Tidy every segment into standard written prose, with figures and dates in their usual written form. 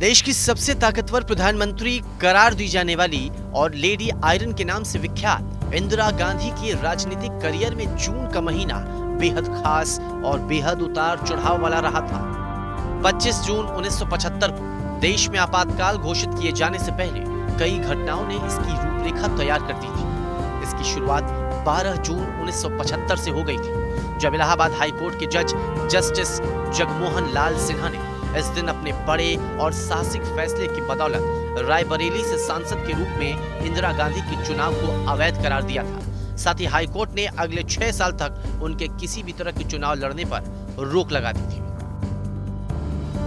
देश की सबसे ताकतवर प्रधानमंत्री करार दी जाने वाली और लेडी आयरन के नाम से विख्यात इंदिरा गांधी के राजनीतिक करियर में जून का महीना बेहद खास और बेहद उतार चढ़ाव वाला रहा था। 25 जून 1975 को देश में आपातकाल घोषित किए जाने से पहले कई घटनाओं ने इसकी रूपरेखा तैयार कर दी थी। इसकी शुरुआत 12 जून 1975 से हो गई थी, जब इलाहाबाद हाई कोर्ट के जज जस्टिस जगमोहन लाल सिन्हा ने इस दिन अपने बड़े और साहसिक फैसले की बदौलत रायबरेली से सांसद के रूप में इंदिरा गांधी के चुनाव को अवैध करार दिया था। साथ ही हाई कोर्ट ने अगले 6 साल तक उनके किसी भी तरह के चुनाव लड़ने पर रोक लगा दी थी।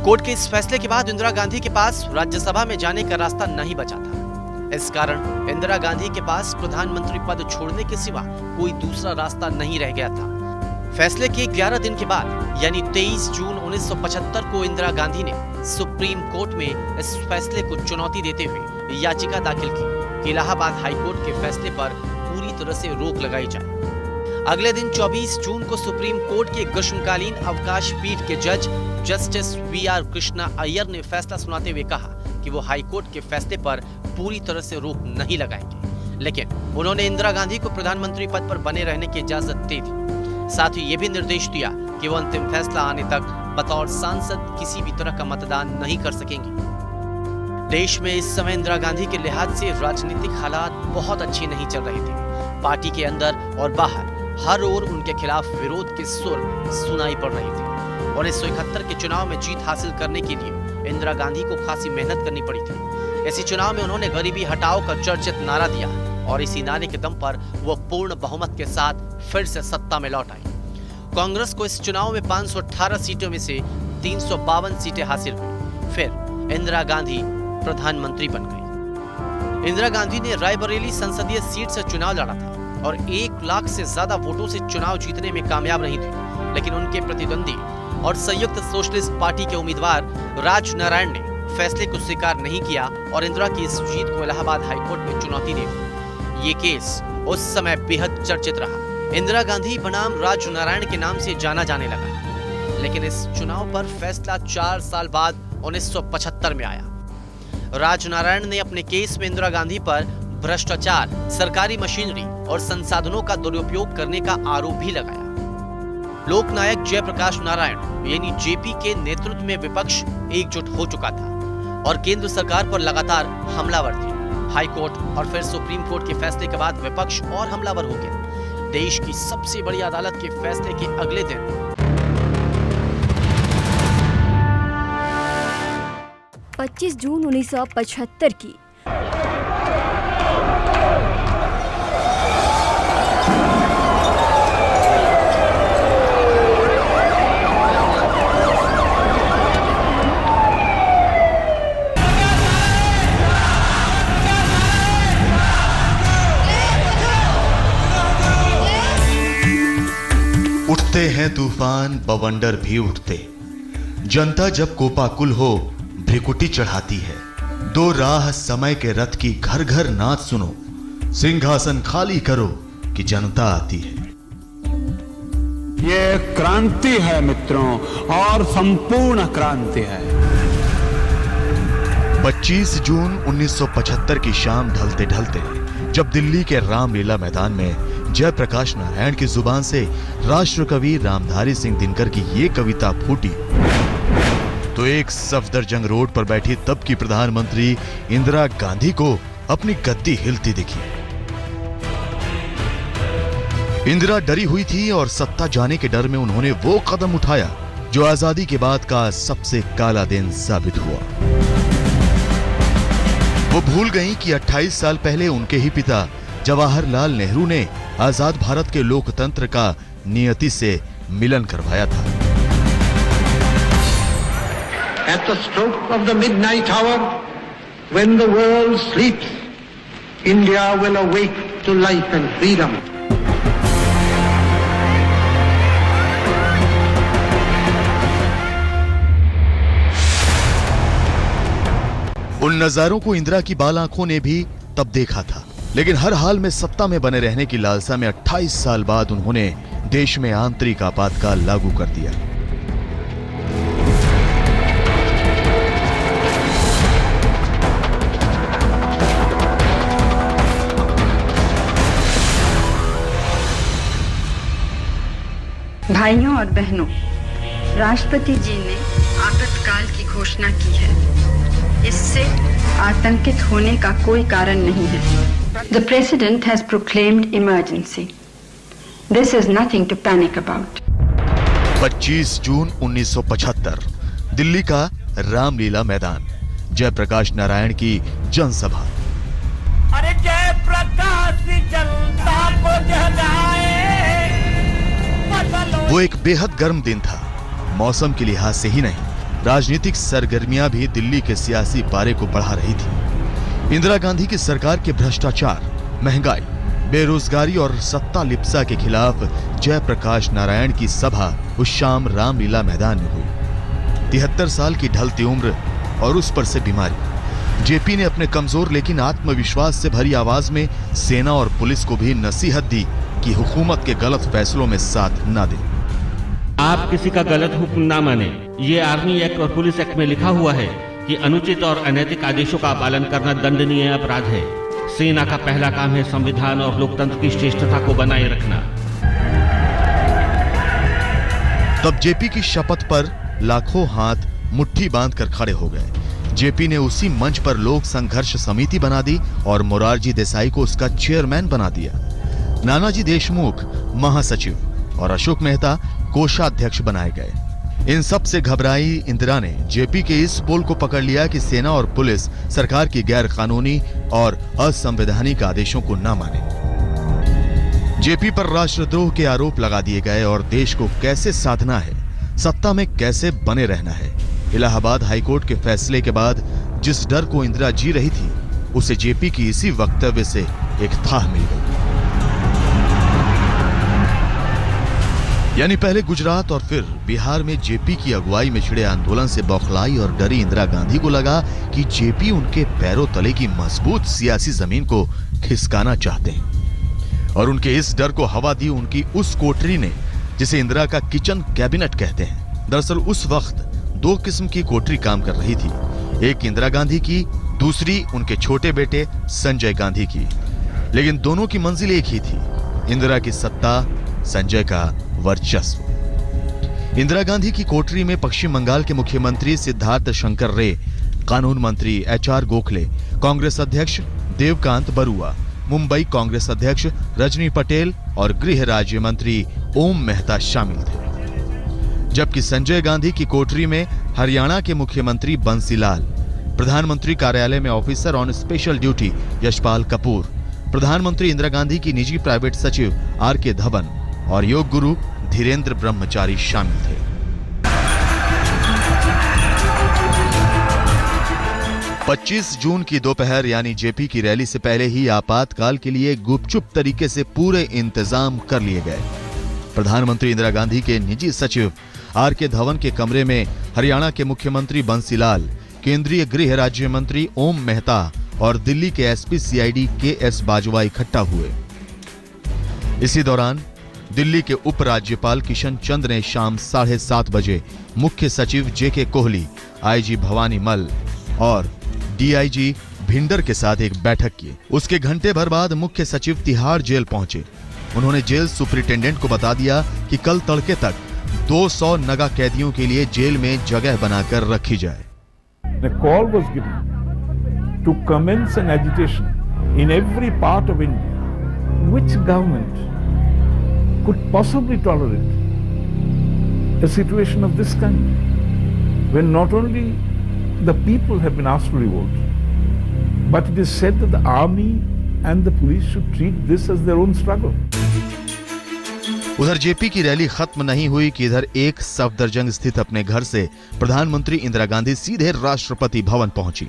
कोर्ट के इस फैसले के बाद इंदिरा गांधी के पास राज्यसभा में जाने का रास्ता नहीं बचा था। इस कारण इंदिरा गांधी के पास प्रधानमंत्री पद छोड़ने के सिवा कोई दूसरा रास्ता नहीं रह गया था। फैसले के 11 दिन के बाद यानी 23 जून 1975 को इंदिरा गांधी ने सुप्रीम कोर्ट में इस फैसले को चुनौती देते हुए याचिका दाखिल की कि इलाहाबाद हाई कोर्ट के फैसले पर पूरी तरह से रोक लगाई जाए। अगले दिन 24 जून को सुप्रीम कोर्ट के ग्रीष्मकालीन अवकाश पीठ के जज जस्टिस वी.आर. कृष्णा अय्यर ने फैसला सुनाते हुए कहा कि वो हाई कोर्ट के फैसले पर पूरी तरह से रोक नहीं लगाएंगे, लेकिन उन्होंने इंदिरा गांधी को प्रधानमंत्री पद पर बने रहने की इजाजत दे दी। साथ ही ये भी निर्देश दिया कि वो अंतिम फैसला आने तक बतौर सांसद किसी भी तरह का मतदान नहीं कर सकेंगे। देश में इस समय इंदिरा गांधी के लिहाज से राजनीतिक हालात बहुत अच्छे नहीं चल रहे थे। पार्टी के अंदर और बाहर हर ओर उनके खिलाफ विरोध के सुर सुनाई पड़ रहे थे। 1971 के चुनाव में जीत हासिल करने के लिए इंदिरा गांधी को खासी मेहनत करनी पड़ी थी। इसी चुनाव में उन्होंने गरीबी हटाओ का चर्चित नारा दिया और इसी नारे के दम पर वो पूर्ण बहुमत के साथ फिर से सत्ता में लौट आई। कांग्रेस को इस चुनाव में 518 सीटों में से 352 सीटें हासिल हुई। फिर इंदिरा गांधी प्रधानमंत्री बन गई। इंदिरा गांधी ने रायबरेली संसदीय सीट से चुनाव लड़ा था और 1 लाख से ज्यादा वोटों से चुनाव जीतने में कामयाब नहीं थी, लेकिन उनके प्रतिद्वंदी और संयुक्त सोशलिस्ट पार्टी के उम्मीदवार राज नारायण ने फैसले को स्वीकार नहीं किया और इंदिरा की इस जीत को इलाहाबाद हाईकोर्ट में चुनौती दे दी। ये केस उस समय बेहद चर्चित रहा। इंदिरा गांधी बनाम राज नारायण के नाम से जाना जाने लगा, लेकिन इस चुनाव पर फैसला 4 साल बाद 1975 में आया। राज नारायण ने अपने केस में इंदिरा गांधी पर भ्रष्टाचार, सरकारी मशीनरी और संसाधनों का दुरुपयोग करने का आरोप भी लगाया। लोकनायक जयप्रकाश नारायण यानी जेपी के नेतृत्व में विपक्ष एकजुट हो चुका था और केंद्र सरकार पर लगातार हमलावर थे। हाई कोर्ट और फिर सुप्रीम कोर्ट के फैसले के बाद विपक्ष और हमलावर हो गया। देश की सबसे बड़ी अदालत के फैसले के अगले दिन 25 जून 1975 की उठते हैं तूफान बवंडर भी उठते, जनता जब कोपाकुल हो भ्रिकुटी चढ़ाती है। 2 राह समय के रथ की घर घर नाच सुनो, सिंहासन खाली करो कि जनता आती है। ये क्रांति है मित्रों, और संपूर्ण क्रांति है। 25 जून 1975 की शाम ढलते ढलते जब दिल्ली के रामलीला मैदान में जयप्रकाश नारायण की जुबान से राष्ट्रकवि रामधारी सिंह दिनकर की ये कविता फूटी तो एक सफदरजंग रोड पर बैठी तब की प्रधानमंत्री इंदिरा गांधी को अपनी गद्दी हिलती दिखी। इंदिरा डरी हुई थी और सत्ता जाने के डर में उन्होंने वो कदम उठाया जो आजादी के बाद का सबसे काला दिन साबित हुआ। वो भूल गईं कि 28 साल पहले उनके ही पिता जवाहरलाल नेहरू ने आजाद भारत के लोकतंत्र का नियति से मिलन करवाया था। At the stroke of the midnight hour, when the world sleeps, India will awake to life and freedom. उन नजारों को इंदिरा की बाल आंखों ने भी तब देखा था, लेकिन हर हाल में सत्ता में बने रहने की लालसा में 28 साल बाद उन्होंने देश में आंतरिक आपातकाल लागू कर दिया। भाइयों और बहनों, राष्ट्रपति जी ने आपातकाल की घोषणा की है। इससे आतंकित होने का कोई कारण नहीं है। The President has proclaimed emergency. This is nothing to panic about. 25 जून 1975 दिल्ली का रामलीला मैदान, जयप्रकाश नारायण की जनसभा। अरे जयप्रकाश जनता को जगाए। वो एक बेहद गर्म दिन था, मौसम के लिहाज से ही नहीं, राजनीतिक सरगर्मियां भी दिल्ली के सियासी पारे को बढ़ा रही थी। इंदिरा गांधी की सरकार के भ्रष्टाचार, महंगाई, बेरोजगारी और सत्ता लिप्सा के खिलाफ जयप्रकाश नारायण की सभा उस शाम रामलीला मैदान में हुई। 73 साल की ढलती उम्र और उस पर से बीमारी, जेपी ने अपने कमजोर लेकिन आत्मविश्वास से भरी आवाज में सेना और पुलिस को भी नसीहत दी कि हुकूमत के गलत फैसलों में साथ न दें। आप किसी का गलत हुक्म ना माने। ये आर्मी एक्ट और पुलिस एक्ट में लिखा हुआ है कि अनुचित और अनैतिक आदेशों का पालन करना दंडनीय अपराध है। सेना का पहला काम है संविधान और लोकतंत्र की श्रेष्ठता को बनाए रखना। तब जेपी की शपथ पर लाखों हाथ मुट्ठी बांधकर खड़े हो गए। जेपी ने उसी मंच पर लोक संघर्ष समिति बना दी और मोरारजी देसाई को उसका चेयरमैन बना दिया। नानाजी देशमुख महासचिव और अशोक मेहता कोषाध्यक्ष बनाए गए। इन सब से घबराई इंदिरा ने जेपी के इस बोल को पकड़ लिया कि सेना और पुलिस सरकार की गैर कानूनी और असंवैधानिक आदेशों को न माने। जेपी पर राष्ट्रद्रोह के आरोप लगा दिए गए और देश को कैसे साधना है, सत्ता में कैसे बने रहना है। इलाहाबाद हाईकोर्ट के फैसले के बाद जिस डर को इंदिरा जी रही थी, उसे जेपी की इसी वक्तव्य से एक थाह मिल गई। यानी पहले गुजरात और फिर बिहार में जेपी की अगुवाई में छिड़े आंदोलन से बौखलाई और डरी इंदिरा गांधी को लगा कि जेपी उनके पैरों तले की मजबूत सियासी जमीन को खिसकाना चाहते हैं। और उनके इस डर को हवा दी उनकी उस कोठरी ने, जिसे इंदिरा का किचन कैबिनेट कहते हैं। दरअसल उस वक्त दो किस्म की कोठरी काम कर रही थी, एक इंदिरा गांधी की, दूसरी उनके छोटे बेटे संजय गांधी की। लेकिन दोनों की मंजिल एक ही थी, इंदिरा की सत्ता, संजय का वर्चस्व। इंदिरा गांधी की कोठरी में पश्चिम बंगाल के मुख्यमंत्री सिद्धार्थ शंकर रे, कानून मंत्री एचआर गोखले, कांग्रेस अध्यक्ष देवकांत बरुआ, मुंबई कांग्रेस अध्यक्ष रजनी पटेल और गृह राज्य मंत्री ओम मेहता शामिल थे। जबकि संजय गांधी की कोठरी में हरियाणा के मुख्यमंत्री बंसीलाल, प्रधानमंत्री कार्यालय में officer on special duty Yashpal Kapoor, प्रधानमंत्री इंदिरा गांधी की निजी प्राइवेट सचिव आर.के. धवन और योग गुरु धीरेन्द्र ब्रह्मचारी शामिल थे। पच्चीस जून की दोपहर यानी जेपी की रैली से पहले ही आपातकाल के लिए गुपचुप तरीके से पूरे इंतजाम कर लिए गए। प्रधानमंत्री इंदिरा गांधी के निजी सचिव आर.के. धवन के कमरे में हरियाणा के मुख्यमंत्री बंसीलाल, केंद्रीय गृह राज्य मंत्री ओम मेहता और दिल्ली के एसपी सीआईडी के.एस. बाजवा इकट्ठा हुए। इसी दौरान दिल्ली के उपराज्यपाल किशन चंद्र ने शाम 7:30 बजे मुख्य सचिव जे.के. कोहली, आईजी भवानी मल और डीआईजी भिंडर के साथ एक बैठक की। उसके घंटे भर बाद मुख्य सचिव तिहाड़ जेल पहुंचे। उन्होंने जेल सुपरिटेंडेंट को बता दिया कि कल तड़के तक 200 नगा कैदियों के लिए जेल में जगह बनाकर रखी जाए। The call was given to commence an agitation in every part of India. Which government could possibly tolerate a situation of this kind, when not only the people have been asked to revolt, but it is said that the army and the police should treat this as their own struggle. उधर JP की rally खत्म नहीं हुई कि इधर एक सफदरजंग स्थित अपने घर से प्रधानमंत्री इंदिरा गांधी सीधे राष्ट्रपति भवन पहुंची।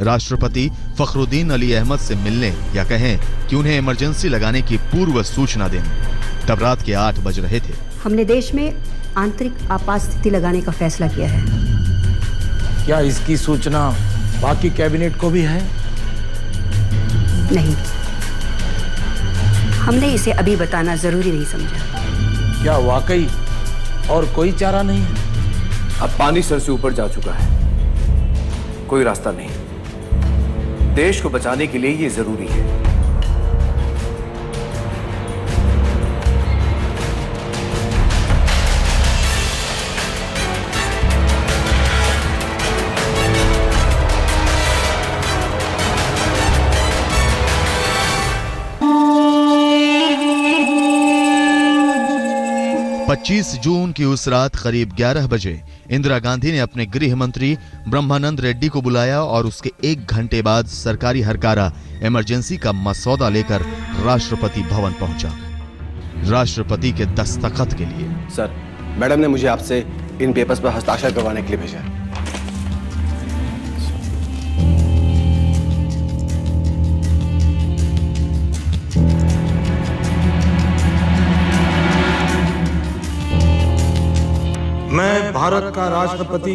राष्ट्रपति फखरुद्दीन अली अहमद से मिलने या कहें कि उन्हें इमरजेंसी लगाने की पूर्व सूचना देने। तब रात के 8 बज रहे थे। हमने देश में आंतरिक आपात स्थिति लगाने का फैसला किया है। क्या इसकी सूचना बाकी कैबिनेट को भी है? नहीं, हमने इसे अभी बताना जरूरी नहीं समझा। क्या वाकई और कोई चारा नहीं है? अब पानी सर से ऊपर जा चुका है, कोई रास्ता नहीं। देश को बचाने के लिए ये जरूरी है। 25 जून की उस रात करीब 11 बजे इंदिरा गांधी ने अपने गृह मंत्री ब्रह्मानंद रेड्डी को बुलाया और उसके 1 घंटे बाद सरकारी हरकारा इमरजेंसी का मसौदा लेकर राष्ट्रपति भवन पहुंचा, राष्ट्रपति के दस्तखत के लिए। सर, मैडम ने मुझे आपसे इन पेपर्स पर हस्ताक्षर करवाने के लिए भेजा है। मैं भारत का राष्ट्रपति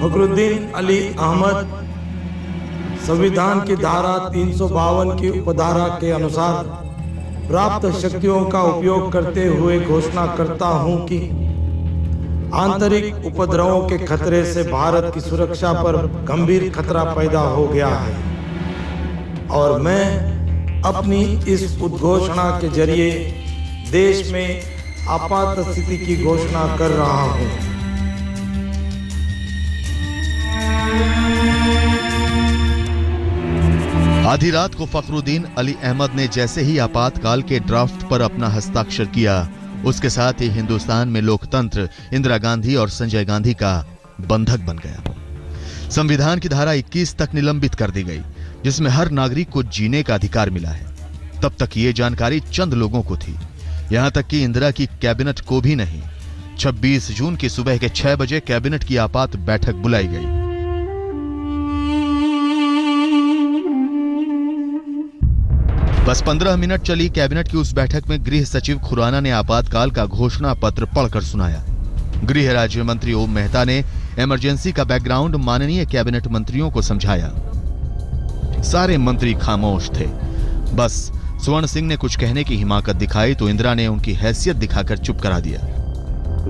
फखरुद्दीन अली अहमद संविधान की धारा 352 की उपधारा के अनुसार प्राप्त शक्तियों का उपयोग करते हुए घोषणा करता हूं कि आंतरिक उपद्रवों के खतरे से भारत की सुरक्षा पर गंभीर खतरा पैदा हो गया है और मैं अपनी इस उद्घोषणा के जरिए देश में आपात स्थिति की घोषणा कर रहा हूं। आधी रात को फखरुद्दीन अली अहमद ने जैसे ही आपातकाल के ड्राफ्ट पर अपना हस्ताक्षर किया, उसके साथ ही हिंदुस्तान में लोकतंत्र इंदिरा गांधी और संजय गांधी का बंधक बन गया। संविधान की धारा 21 तक निलंबित कर दी गई, जिसमें हर नागरिक को जीने का अधिकार मिला है। तब तक ये जानकारी चंद लोगों को थी, यहां तक कि इंदिरा की कैबिनेट को भी नहीं। 26 जून की सुबह के 6 बजे कैबिनेट की आपात बैठक बुलाई गई। बस 15 मिनट चली कैबिनेट की उस बैठक में गृह सचिव खुराना ने आपातकाल का घोषणा पत्र पढ़कर सुनाया। गृह राज्य मंत्री ओम मेहता ने इमरजेंसी का बैकग्राउंड माननीय कैबिनेट मंत्रियों को समझाया। सारे मंत्री खामोश थे। बस स्वर्ण सिंह ने कुछ कहने की हिमाकत दिखाई तो इंदिरा ने उनकी हैसियत दिखाकर चुप करा दिया।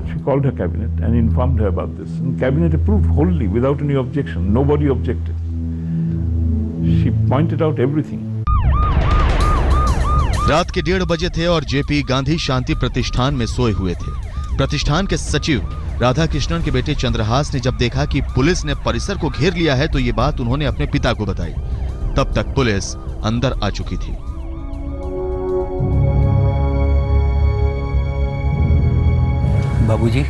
She called her cabinet and informed her about this. And cabinet approved wholly without any objection. Nobody objected. She pointed out everything. रात के 1:30 बजे थे और जेपी गांधी शांति प्रतिष्ठान में सोए हुए थे। प्रतिष्ठान के सचिव राधा कृष्णन के बेटे चंद्रहास ने जब देखा कि पुलिस ने परिसर को घेर लिया है तो ये बात उन्होंने अपने पिता को बताई। तब तक पुलिस अंदर आ चुकी थी। बाबूजी,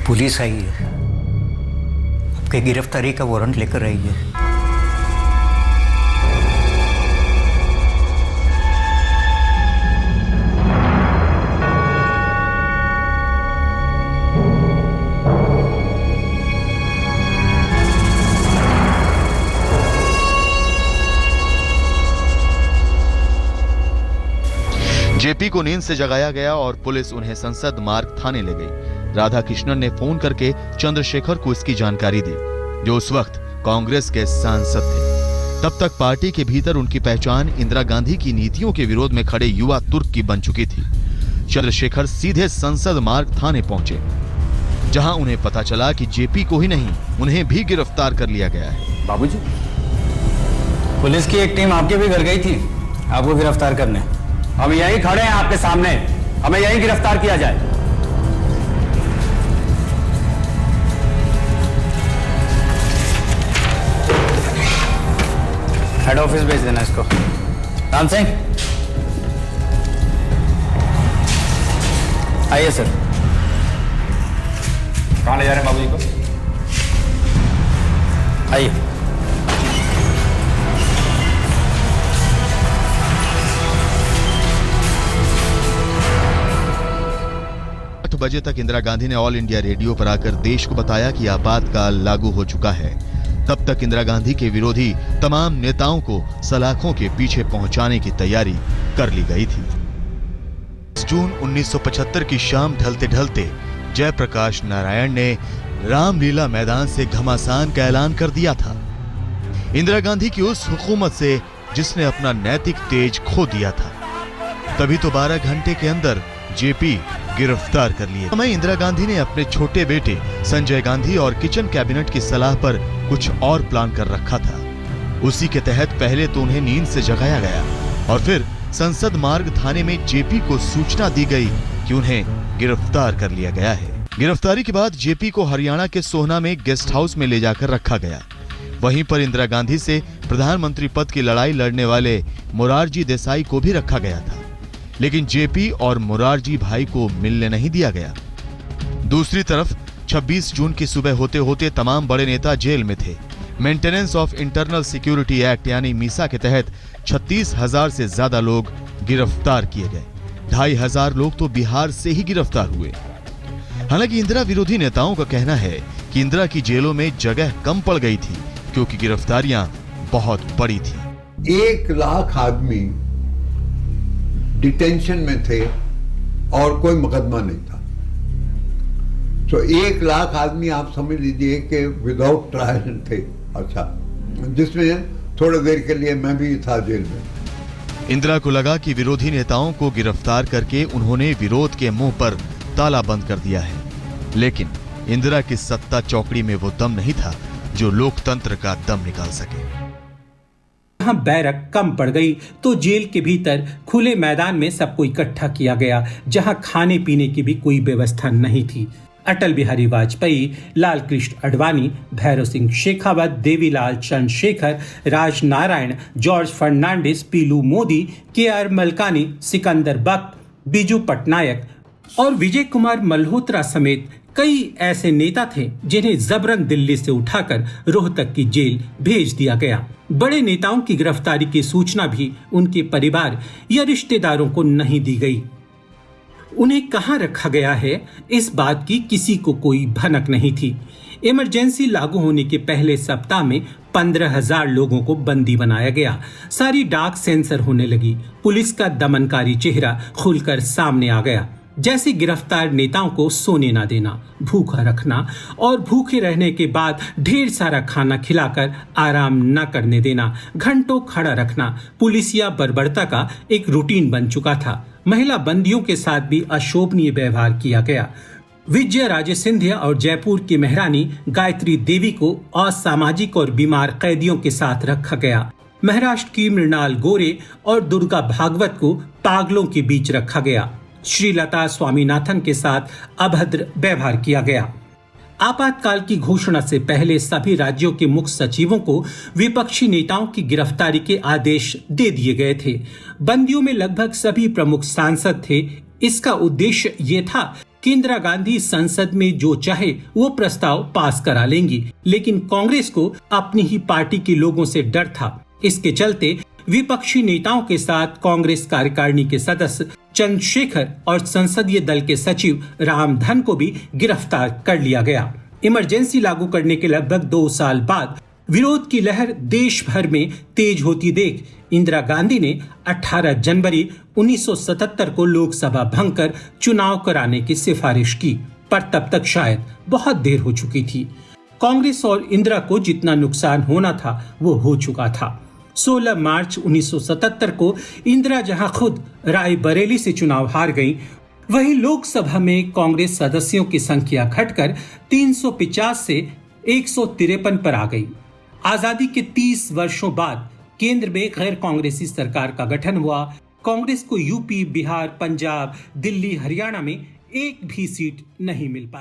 पुलिस आई है, आपके गिरफ्तारी का वारंट लेकर आई है। जेपी को नींद से जगाया गया और पुलिस उन्हें संसद मार्ग थाने ले गई। राधा कृष्णन ने फोन करके चंद्रशेखर को इसकी जानकारी दी, जो उस वक्त कांग्रेस के सांसद थे। तब तक पार्टी के भीतर उनकी पहचान इंदिरा गांधी की नीतियों के विरोध में खड़े युवा तुर्क की बन चुकी थी। चंद्रशेखर सीधे संसद मार्ग थाने पहुंचे, जहां उन्हें पता चला कि जेपी को ही नहीं, उन्हें भी गिरफ्तार कर लिया गया है। बाबूजी, पुलिस की एक टीम आपके भी घर गई थी आपको गिरफ्तार करने। हम यहीं खड़े हैं आपके सामने, हमें यहीं गिरफ्तार किया जाए। हेड ऑफिस भेज देना इसको। राम सिंह, आइए सर। कहाँ ले जा रहे हैं बाबूजी को? आइए। 8 बजे तक इंदिरा गांधी ने ऑल इंडिया रेडियो पर आकर देश को बताया कि आपातकाल लागू हो चुका है। तब तक इंदिरा गांधी के विरोधी तमाम नेताओं को सलाखों के पीछे पहुंचाने की तैयारी कर ली गई थी। जून 1975 की शाम ढलते ढलते जयप्रकाश नारायण ने रामलीला मैदान से घमासान का ऐलान कर दिया था। इंदिरा गांधी की उस हुकूमत से जिसने अपना नैतिक तेज खो दिया था। तभी तो 12 घंटे के अंदर जेपी गिरफ्तार कर लिए। समय इंदिरा गांधी ने अपने छोटे बेटे संजय गांधी और किचन कैबिनेट की सलाह पर कुछ और प्लान कर रखा था। उसी के तहत पहले तो उन्हें नींद से जगाया गया और फिर संसद मार्ग थाने में जेपी को सूचना दी गई कि उन्हें गिरफ्तार कर लिया गया है। गिरफ्तारी के बाद जेपी को हरियाणा के सोहना में गेस्ट हाउस में ले जाकर रखा गया। वहीं पर इंदिरा गांधी से प्रधानमंत्री पद की लड़ाई लड़ने वाले मोरारजी देसाई को भी रखा गया था। लेकिन जेपी और मुरारजी भाई को मिलने नहीं दिया गया। दूसरी तरफ 26 जून की सुबह होते होते तमाम बड़े नेता जेल में थे। Maintenance of internal security act यानी मीसा के तहत 36,000 से ज्यादा लोग गिरफ्तार किए गए। 2,500 लोग तो बिहार से ही गिरफ्तार हुए। हालांकि इंदिरा विरोधी नेताओं का कहना है कि इंदिरा की जेलों में जगह कम पड़ गई थी क्योंकि गिरफ्तारियां बहुत बड़ी थी। 1 लाख आदमी डिटेंशन में थे और कोई मुकदमा नहीं था। तो 1 लाख आदमी आप समझ लीजिए कि विदाउट ट्रायल थे। अच्छा, जिसमें थोड़ी देर के लिए मैं भी था जेल में। इंदिरा को लगा कि विरोधी नेताओं को गिरफ्तार करके उन्होंने विरोध के मुंह पर ताला बंद कर दिया है, लेकिन इंदिरा की सत्ता चौकड़ी में वो दम नहीं था जो लोकतंत्र का दम निकाल सके। जहां बैरक कम पड़ गई तो जेल के भीतर खुले मैदान में सबको इकट्ठा किया गया, जहां खाने पीने की भी कोई व्यवस्था नहीं थी। अटल बिहारी वाजपेयी, लाल कृष्ण आडवाणी, भैरव सिंह शेखावत, देवीलाल चंद्रशेखर, राज नारायण, जॉर्ज फर्नांडिस, पीलू मोदी, के.आर. मलकानी, सिकंदर बख्त, बीजू पटनायक और विजय कुमार मल्होत्रा समेत कई ऐसे नेता थे जिन्हें जबरन दिल्ली से उठाकर रोहतक की जेल भेज दिया गया। बड़े नेताओं की गिरफ्तारी की सूचना भी उनके परिवार या रिश्तेदारों को नहीं दी गई। उन्हें कहां रखा गया है, इस बात की किसी को कोई भनक नहीं थी। इमरजेंसी लागू होने के पहले सप्ताह में 15,000 लोगों को बंदी बनाया गया। सारी डाक सेंसर होने लगी। पुलिस का दमनकारी चेहरा खुलकर सामने आ गया। जैसे गिरफ्तार नेताओं को सोने ना देना, भूखा रखना और भूखे रहने के बाद ढेर सारा खाना खिलाकर आराम न करने देना, घंटों खड़ा रखना पुलिसिया बर्बरता का एक रूटीन बन चुका था। महिला बंदियों के साथ भी अशोभनीय व्यवहार किया गया। विजय राजे सिंधिया और जयपुर की महारानी गायत्री देवी को असामाजिक और बीमार कैदियों के साथ रखा गया। महाराष्ट्र की मृणाल गोरे और दुर्गा भागवत को पागलों के बीच रखा गया। श्रीलता स्वामीनाथन के साथ अभद्र व्यवहार किया गया। आपातकाल की घोषणा से पहले सभी राज्यों के मुख्य सचिवों को विपक्षी नेताओं की गिरफ्तारी के आदेश दे दिए गए थे। बंदियों में लगभग सभी प्रमुख सांसद थे। इसका उद्देश्य ये था कि इंदिरा गांधी संसद में जो चाहे वो प्रस्ताव पास करा लेंगी, लेकिन कांग्रेस को अपनी ही पार्टी के लोगों से डर था। इसके चलते विपक्षी नेताओं के साथ कांग्रेस कार्यकारिणी के सदस्य चंद्रशेखर और संसदीय दल के सचिव रामधन को भी गिरफ्तार कर लिया गया। इमरजेंसी लागू करने के लगभग 2 साल बाद विरोध की लहर देश भर में तेज होती देख इंदिरा गांधी ने 18 जनवरी 1977 को लोकसभा भंग कर चुनाव कराने की सिफारिश की, पर तब तक शायद बहुत देर हो चुकी थी। कांग्रेस और इंदिरा को जितना नुकसान होना था वो हो चुका था। 16 मार्च 1977 को इंदिरा जहां खुद रायबरेली से चुनाव हार गईं, वहीं लोकसभा में कांग्रेस सदस्यों की संख्या घटकर 350 से 153 पर आ गई। आजादी के 30 वर्षों बाद केंद्र में गैर कांग्रेसी सरकार का गठन हुआ। कांग्रेस को यूपी, बिहार, पंजाब, दिल्ली, हरियाणा में एक भी सीट नहीं मिल पाई।